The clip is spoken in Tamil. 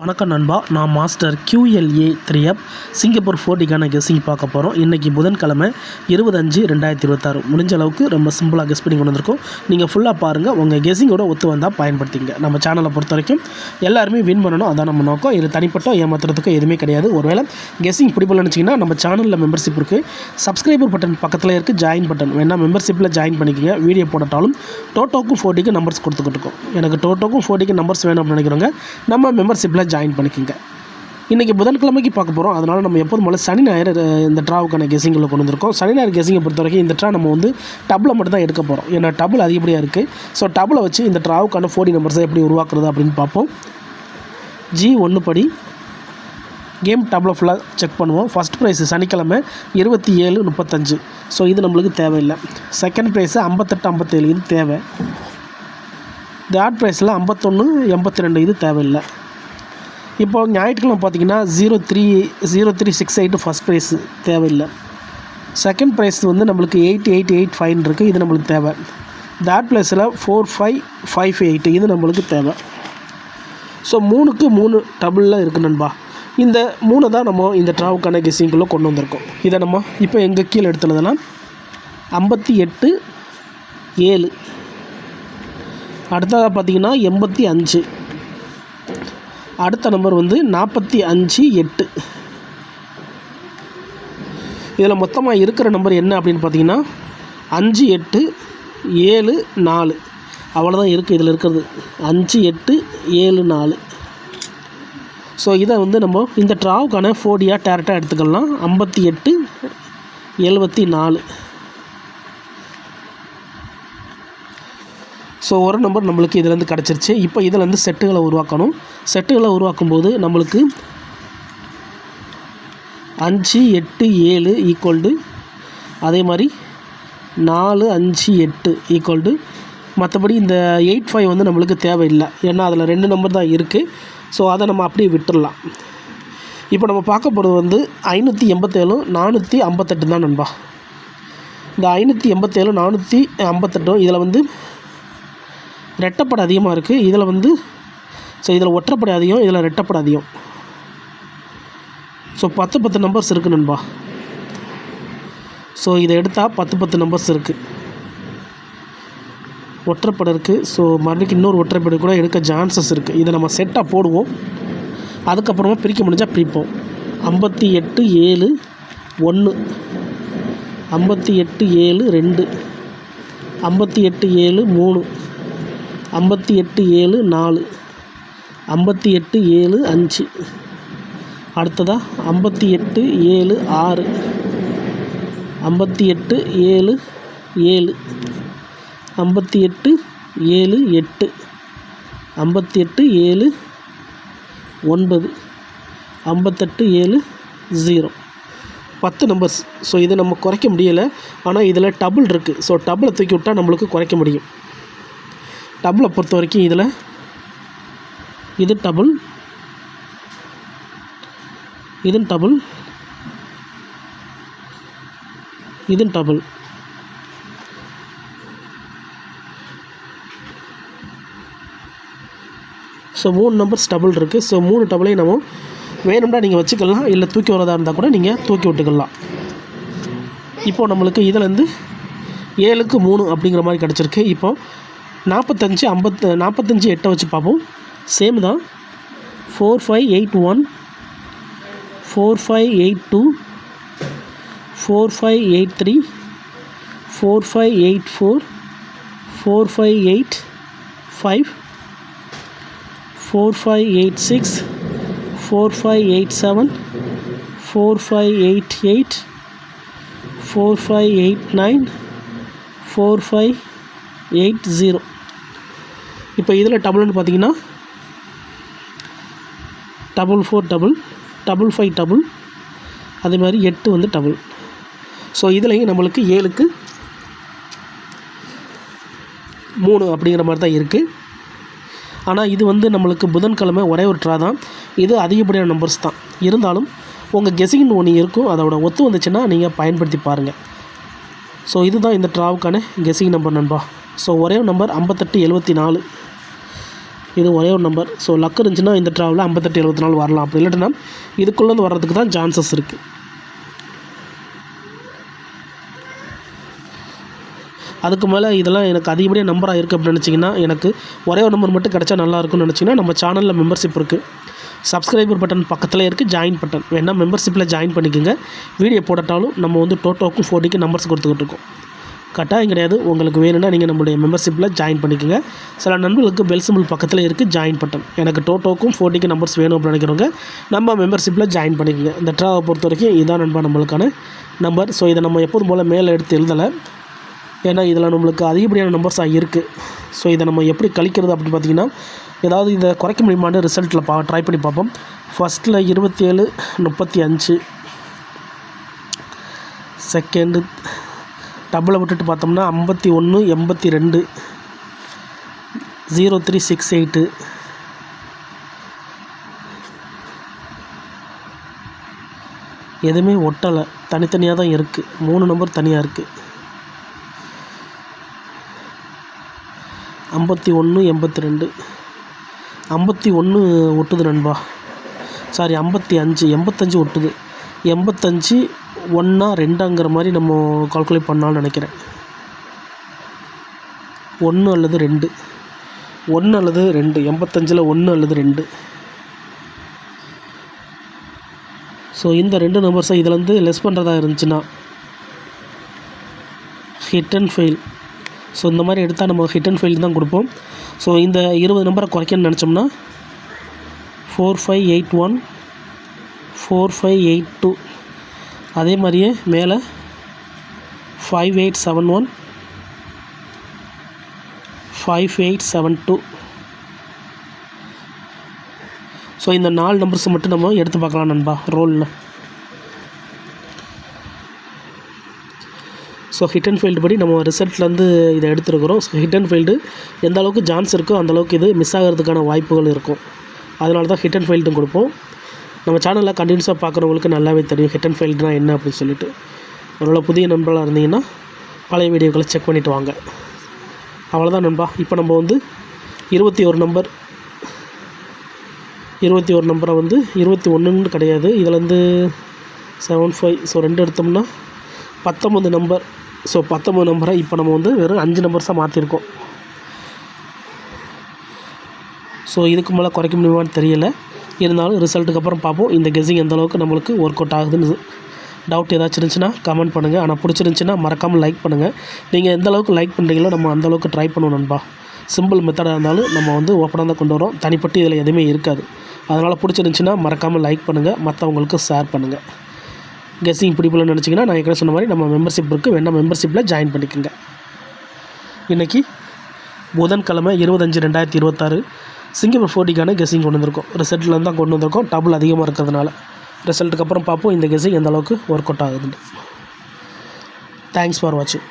வணக்கம் நண்பா, நான் மாஸ்டர் QLA 3F சிங்கப்பூர் 40க்கான கெஸ்ஸிங் பார்க்க போகிறோம். இன்றைக்கி புதன்கிழமை 20/5/2026 முடிஞ்ச அளவுக்கு ரொம்ப சிம்பிளாக கெஸ் பண்ணி கொண்டு வந்திருக்கோம். நீங்கள் ஃபுல்லாக பாருங்கள், உங்கள் கெஸ்ஸிங்கோட ஒத்து வந்தால் பயன்படுத்திங்க. நம்ம சேனலை பொறுத்த வரைக்கும் எல்லாருமே வின் பண்ணணும், அதான் நம்ம நோக்கம். இது தனிப்பட்ட ஏமாத்துறதுக்கு எதுவுமே கிடையாது. ஒருவேளை கெஸ்ஸிங் பிடிப்பலன்னு நினச்சிங்கன்னா நம்ம சேனலில் மெம்பர்ஷிப் இருக்குது, சப்ஸ்கிரைபர் பட்டன் பக்கத்தில் இருக்குது, ஜாயின் பட்டன் வேணால் மெம்பர்ஷிப்பில் ஜாயின் பண்ணிக்கோங்க. வீடியோ போட்டாலும் டோட்டோக்கும் 40க்கு நம்பர்ஸ் கொடுத்துக்கிட்டு இருக்கோம். எனக்கு டோட்டோக்கும் 40க்கு நம்பர்ஸ் வேணும் அப்படின்னு நினைக்கிறவங்க நம்ம மெம்பர்ஷிப்பில் ஜாயின் பண்ணிக்கோங்க. இன்றைக்கி புதன்கிழமைக்கு பார்க்க போகிறோம். அதனால் நம்ம எப்போதும் போல சனி ஞாயிறு இந்த ட்ராவுக்கான கெஸ்ஸிங்கில் கொண்டு வந்திருக்கோம். சனி ஞாயிறு கெஸ்ஸிங்கை பொறுத்த வரைக்கும் இந்த ட்ரா நம்ம டபுளை மட்டும் தான் எடுக்க போகிறோம். ஏன்னா டபுள் அதிகப்படியாக இருக்குது. ஸோ டபுளை வச்சு இந்த ட்ராவுக்கான 40 நம்பர்ஸை எப்படி உருவாக்குறது அப்படின்னு பார்ப்போம். G1 படி கேம் டபுளை ஃபுல்லாக செக் பண்ணுவோம். ஃபஸ்ட் ப்ரைஸ் சனிக்கிழமை 27:35. ஸோ இது நம்மளுக்கு தேவையில்லை. Second prize 58:57. இது தேவை. தேர்ட் ப்ரைஸில் 51:82. இது தேவையில்லை. இப்போ ஞாயிற்றுக்கிழமை பார்த்தீங்கன்னா 0368 ஃபஸ்ட் ப்ரைஸு தேவையில்லை. செகண்ட் ப்ரைஸ் நம்மளுக்கு 8885 இருக்குது. இது நம்மளுக்கு தேவை. தேர்ட் ப்ளேஸில் 4558. இது நம்மளுக்கு தேவை. ஸோ 3க்கு 3 டபுளில் இருக்குது நண்பா. இந்த 3 தான் நம்ம இந்த ட்ராவுக்கான கெஸ்ஸிங்குள்ளே கொண்டு வந்திருக்கோம். இதை நம்ம இப்போ எங்கள் கீழே எடுத்துனதுன்னா 58:7. அடுத்ததாக பார்த்தீங்கன்னா 85. அடுத்த நம்பர் 45:8. இதில் மொத்தமாக இருக்கிற நம்பர் என்ன அப்படின்னு பார்த்தீங்கன்னா 5874. அவ்வளோதான் இருக்குது இதில் இருக்கிறது. 5874. ஸோ இதை நம்ம இந்த ட்ராவுக்கான 40யாக டேரெக்டாக எடுத்துக்கலாம். 5874. ஸோ ஒரு நம்பர் நம்மளுக்கு இதிலேருந்து கிடச்சிருச்சு. இப்போ இதிலேருந்து செட்டுகளை உருவாக்கணும். செட்டுகளை உருவாக்கும்போது நம்மளுக்கு 587 ஈக்குவல்டு, அதே மாதிரி 458 ஈக்குவல்டு. மற்றபடி இந்த 85 நம்மளுக்கு தேவையில்லை, ஏன்னா அதில் 2 நம்பர் தான் இருக்குது. ஸோ அதை நம்ம அப்படியே விட்டுடலாம். இப்போ நம்ம பார்க்க போகிறது 587 458 தான் நண்பா. இந்த 587 458 இதில் ரெட்டப்படை அதிகமாக இருக்குது. இதில் ஸோ இதில் ஒற்றைப்படை அதிகம், இதில் ரெட்டப்படை அதிகம். ஸோ 10 நம்பர்ஸ் இருக்குது நண்பா. ஸோ இதை எடுத்தால் 10 நம்பர்ஸ் இருக்குது. ஒற்றைப்படை இருக்குது. ஸோ மறுபடியும் இன்னொரு ஒற்றைப்படை கூட எடுக்க சான்சஸ் இருக்குது. இதை நம்ம செட்டாக போடுவோம், அதுக்கப்புறமா பிரிக்க முடிஞ்சால் பிரிப்போம். 58:7 1, 58:7 2, 58:7 3, 58:7 4, 58:7 5. அடுத்ததாக 58:7 6, 58:7 7, 58:7 8, 58:7 9, 58:7 0. 10 நம்பர்ஸ். ஸோ இதை நம்ம குறைக்க முடியலை, ஆனால் இதில் டபுள் இருக்குது. ஸோ டபுளை தூக்கி விட்டால் நம்மளுக்கு குறைக்க முடியும். டபுளை பொறுத்த வரைக்கும் இதில் இது டபுள், இது டபுள், இது டபுள். ஸோ 3 நம்பர்ஸ் டபுள் இருக்குது. ஸோ 3 டபுளையும் நம்ம வேணும்னா நீங்கள் வச்சுக்கலாம், இல்லை தூக்கி வரதா இருந்தால் கூட நீங்கள் தூக்கி விட்டுக்கலாம். இப்போது நம்மளுக்கு இதிலேருந்து 7க்கு 3 அப்படிங்கிற மாதிரி கிடச்சிருக்கு. இப்போது 45 8 வச்சு பார்ப்போம். சேம் தான். 4581, 4582, 4583, 4584, 4585, 4586, 4587, 4588, 4589, 4580. இப்போ இதில் டபுள்னு பார்த்தீங்கன்னா 44 டபுள், 55 டபுள், அதே மாதிரி 8 டபுள். ஸோ இதுலேயும் நம்மளுக்கு 7க்கு 3 அப்படிங்கிற மாதிரி தான் இருக்குது. ஆனால் இது நம்மளுக்கு புதன்கிழமை ஒரே ஒரு ட்ரா தான். இது அதிகப்படியான நம்பர்ஸ் தான். இருந்தாலும் உங்கள் கெஸ்ஸிங்னு ஒன்று இருக்கும், அதோட ஒத்து வந்துச்சுன்னா நீங்கள் பயன்படுத்தி பாருங்கள். ஸோ இதுதான் இந்த ட்ராவுக்கான கெஸ்ஸிங் நம்பர் நண்பா. ஸோ ஒரே நம்பர் 5874. இது ஒரே ஒரு நம்பர். ஸோ லக் இருந்துச்சுன்னா இந்த ட்ராவலில் 58 74 வரலாம். அப்படி இல்லைன்னா இதுக்குள்ளேருந்து வர்றதுக்கு தான் சான்சஸ் இருக்குது. அதுக்கு மேலே இதெல்லாம் எனக்கு அதிகப்படியாக நம்பராக இருக்குது அப்படின்னு நினச்சிங்கன்னா, எனக்கு ஒரே ஒரு நம்பர் மட்டும் கிடச்சா நல்லாயிருக்குன்னு நினச்சிங்கன்னா, நம்ம சேனலில் மெம்பர்ஷிப் இருக்குது. சப்ஸ்கிரைபர் பட்டன் பக்கத்தில் இருக்குது, ஜாயின் பட்டன் வேணால் மெம்பர்ஷிப்பில் ஜாயின் பண்ணிக்கோங்க. வீடியோ போடட்டாலும் நம்ம வந்து டோட்டோக்கும் 40க்கு நம்பர்ஸ் கொடுத்துக்கிட்டு இருக்கோம். கட்டாயம் கிடையாது. உங்களுக்கு வேணும்னா நீங்கள் நம்மளுடைய மெம்பர்ஷிப்பில் ஜாயின் பண்ணிக்கோங்க. சில நண்பர்களுக்கு பெல் சிம்பிள் பக்கத்தில் இருக்குது ஜாயின் பட்டன். எனக்கு டோட்டோக்கும் 40க்கு நம்பர்ஸ் வேணும் அப்படின்னு நினைக்கிறவங்க நம்ம மெம்பர்ஷிப்பில் ஜாயின் பண்ணிக்கோங்க. இந்த ட்ராவை பொறுத்த வரைக்கும் இதான் நண்பா நம்மளுக்கான நம்பர். ஸோ இதை நம்ம எப்போதும் போல் மேலே எடுத்து எழுதலை, ஏன்னா இதில் நம்மளுக்கு அதிகப்படியான நம்பர்ஸாக இருக்குது. ஸோ இதை நம்ம எப்படி கழிக்கிறது அப்படின்னு பார்த்திங்கன்னா, ஏதாவது இதை குறைக்க முடியுமான்னு ரிசல்ட்டில் ட்ரை பண்ணி பார்ப்போம். ஃபஸ்ட்டில் 27 35, செகண்டு டபுளை விட்டுட்டு பார்த்தோம்னா 51 82, 0368, எதுவுமே ஒட்டலை, தனித்தனியாக தான் இருக்குது. 3 நம்பர் தனியாக இருக்குது. 51 82, 51 ஒட்டுது நண்பா. சாரி 55 ஒட்டுது. 85 1 2ங்கிற மாதிரி நம்ம கால்குலேட் பண்ணான்னு நினைக்கிறேன். 1 அல்லது 2, 85 1 அல்லது 2. ஸோ இந்த 2 நம்பர்ஸை இதிலேருந்து லெஸ் பண்ணுறதா இருந்துச்சுன்னா ஹிட் அண்ட் ஃபெயில். ஸோ இந்த மாதிரி எடுத்தால் நம்ம ஹிட் அண்ட் ஃபெயில் தான் கொடுப்போம். ஸோ இந்த 20 நம்பரை குறைக்கணும்னு நினச்சோம்னா 4581, 4582, அதே மாதிரியே மேலே 5871, 5872. ஸோ இந்த 4 நம்பர்ஸ் மட்டும் நம்ம எடுத்து பார்க்கலாம் நண்பா ரோலில். ஸோ ஹிட் அண்ட் ஃபெயில்டு படி நம்ம ரிசல்ட்லேருந்து இதை எடுத்துருக்குறோம். ஸோ ஹிட் அண்ட் ஃபெயில்டு எந்த அளவுக்கு சான்ஸ் இருக்கோ அந்தளவுக்கு இது மிஸ் ஆகிறதுக்கான வாய்ப்புகள் இருக்கும். அதனால தான் ஹிட் அண்ட் ஃபெயில்டும் கொடுப்போம். நம்ம சேனலில் கண்டினியூஸாக பார்க்குறவங்களுக்கு நல்லாவே தெரியும் ஹிட் அண்ட் ஃபெயில்டுனா என்ன அப்படின்னு சொல்லிட்டு. ஒருவேளை புதிய நண்பர்களாக இருந்தீங்கன்னா பழைய வீடியோக்களை செக் பண்ணிவிட்டு வாங்க. அவ்வளோதான் நண்பா. இப்போ நம்ம வந்து 21 நம்பரை வந்து 21ன்னு கிடையாது, இதில் வந்து 75. ஸோ 2 எடுத்தோம்னா 19 நம்பர். ஸோ 19 நம்பரை இப்போ நம்ம வந்து வெறும் 5 நம்பர்ஸாக மாற்றிருக்கோம். ஸோ இதுக்கு மேலே குறைக்க முடியுமான்னு தெரியலை. இருந்தாலும் ரிசல்ட்டுக்கு அப்புறம் பார்ப்போம் இந்த கெஸ்ஸிங் எந்த அளவுக்கு நம்மளுக்கு ஒர்க் அவுட் ஆகுதுன்னு. டவுட் ஏதாச்சும் இருந்துச்சுன்னா கமெண்ட் பண்ணுங்கள். ஆனால் பிடிச்சிருந்துச்சின்னா மறக்காமல் லைக் பண்ணுங்கள். நீங்கள் எந்த அளவுக்கு லைக் பண்ணுறீங்களோ நம்ம அந்தளவுக்கு ட்ரை பண்ணுவோம் நண்பா. சிம்பிள் மெத்தடாக இருந்தாலும் நம்ம வந்து ஓப்பனாக தான் கொண்டு வரோம். தனிப்பட்டு இதில் எதுவுமே இருக்காது. அதனால் பிடிச்சிருந்துச்சின்னா மறக்காமல் லைக் பண்ணுங்கள், மற்றவங்களுக்கு ஷேர் பண்ணுங்கள். கெஸ்ஸிங் பிடிக்கலன்னு நினச்சிங்கன்னா நான் ஏற்கனவே சொன்ன மாதிரி நம்ம மெம்பர்ஷிப் இருக்குது, வேணால் மெம்பர்ஷிப்பில் ஜாயின் பண்ணிக்கோங்க. இன்றைக்கி புதன்கிழமை 25/2026 சிங்கப்பூர் 40க்கான கெஸ்ஸிங் கொண்டு வந்திருக்கோம். ரிசல்ட்லேருந்து தான் கொண்டு வந்திருக்கோம். டபுள் அதிகமாக இருக்கிறதுனால ரிசல்ட்டுக்கு அப்புறம் பார்ப்போம் இந்த கெஸ்ஸிங் எந்த அளவுக்கு ஒர்க் அவுட் ஆகுதுன்னு. தேங்க்ஸ் ஃபார் வாட்சிங்.